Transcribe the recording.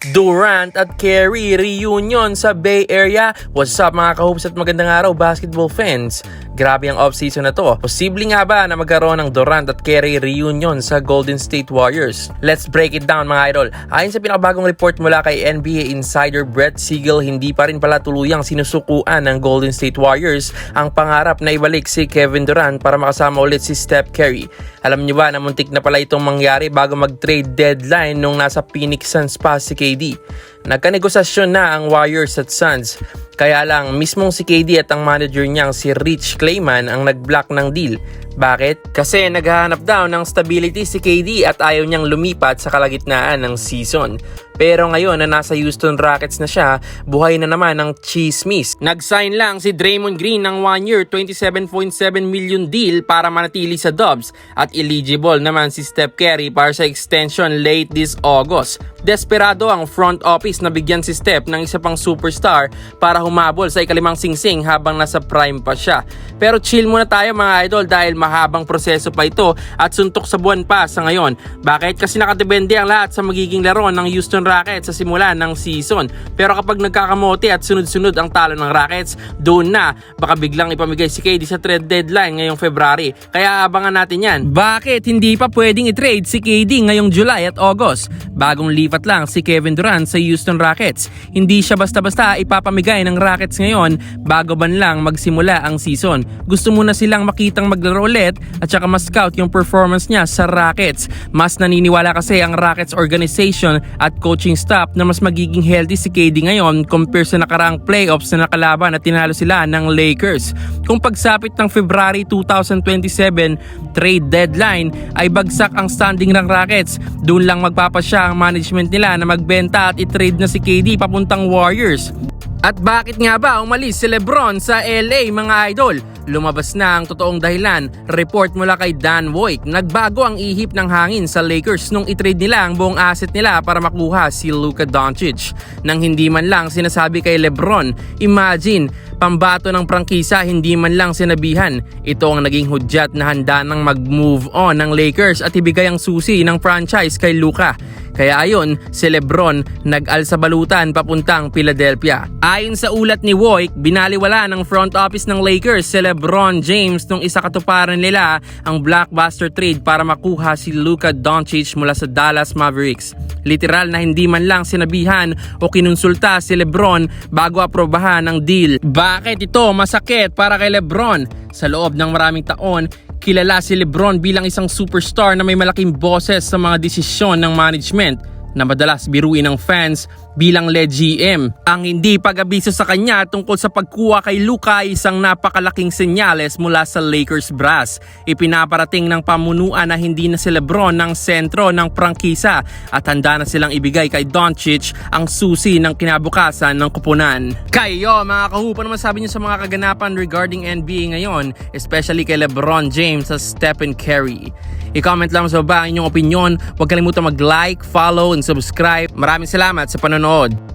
Durant at Curry reunion sa Bay Area. What's up mga kahoops at magandang araw basketball fans? Grabe ang off-season na to. Posible nga ba na magkaroon ng Durant at Curry reunion sa Golden State Warriors? Let's break it down mga idol. Ayon sa pinakabagong report mula kay NBA insider Brett Siegel, hindi pa rin pala tuluyang sinusukuan ng Golden State Warriors ang pangarap na ibalik si Kevin Durant para makasama ulit si Steph Curry. Alam niyo ba na muntik na pala itong mangyari bago mag-trade deadline nung nasa Phoenix Suns pa si KD. Nagkanegosasyon na ang Warriors at Suns. Kaya lang mismong si KD at ang manager niyang si Rich Kleiman ang nag-block ng deal. Bakit? Kasi naghahanap daw ng stability si KD at ayaw niyang lumipat sa kalagitnaan ng season. Pero ngayon na nasa Houston Rockets na siya, buhay na naman ang chismis. Nag-sign lang si Draymond Green ng 1-year, $27.7 million deal para manatili sa Dubs at eligible naman si Steph Curry para sa extension late this August. Desperado ang front office na bigyan si Steph ng isa pang superstar para humabol sa ikalimang singsing habang nasa prime pa siya. Pero chill muna tayo mga idol dahil mahabang proseso pa ito at suntok sa buwan pa sa ngayon. Bakit? Kasi nakadepende ang lahat sa magiging laro ng Houston Rockets sa simula ng season. Pero kapag nagkakamote at sunod-sunod ang talo ng Rockets, doon na baka biglang ipamigay si KD sa trade deadline ngayong February. Kaya abangan natin yan. Bakit hindi pa pwedeng i-trade si KD ngayong July at August? Bagong lipat lang si Kevin Durant sa Houston Rockets. Hindi siya basta-basta ipapamigay ng Rockets ngayon bago man lang magsimula ang season. Gusto muna silang makitang maglaro ulit at saka ma-scout yung performance niya sa Rockets. Mas naniniwala kasi ang Rockets organization at coaching staff na mas magiging healthy si KD ngayon compare sa nakaraang playoffs na nakalaban at tinalo sila ng Lakers. Kung pagsapit ng February 2027 trade deadline ay bagsak ang standing ng Rockets, doon lang magpapasya ang management nila na magbenta at i-trade na si KD papuntang Warriors. At bakit nga ba umalis si LeBron sa LA mga idol? Lumabas na ang totoong dahilan. Report mula kay Dan Voigt. Nagbago ang ihip ng hangin sa Lakers nung i-trade nila ang buong asset nila para makuha si Luka Doncic. Nang hindi man lang sinasabi kay LeBron, imagine, pambato ng prangkisa hindi man lang sinabihan. Ito ang naging hudyat na handa nang mag-move on ng Lakers at ibigay ang susi ng franchise kay Luka. Kaya ayon, si LeBron nag-al sa balutan papuntang Philadelphia. Ayon sa ulat ni Voigt, binaliwala ng front office ng Lakers si LeBron James nung isa katuparan nila ang blockbuster trade para makuha si Luka Doncic mula sa Dallas Mavericks. Literal na hindi man lang sinabihan o kinonsulta si LeBron bago aprobahan ang deal. Bakit ito masakit para kay LeBron? Sa loob ng maraming taon, kilala si LeBron bilang isang superstar na may malaking boses sa mga desisyon ng management na madalas biruin ng fans bilang lead GM. Ang hindi pag-abiso sa kanya tungkol sa pagkuha kay Luka ay isang napakalaking senyales mula sa Lakers brass. Ipinaparating ng pamunuan na hindi na si LeBron ng sentro ng prangkisa at handa na silang ibigay kay Doncic ang susi ng kinabukasan ng kupunan. Kayo mga kahupa, naman sabi niyo sa mga kaganapan regarding NBA ngayon, especially kay LeBron James at Stephen Curry? I-comment lang sa baba ang inyong opinion. Huwag kalimutan mag-like, follow, and subscribe. Maraming salamat sa panonood.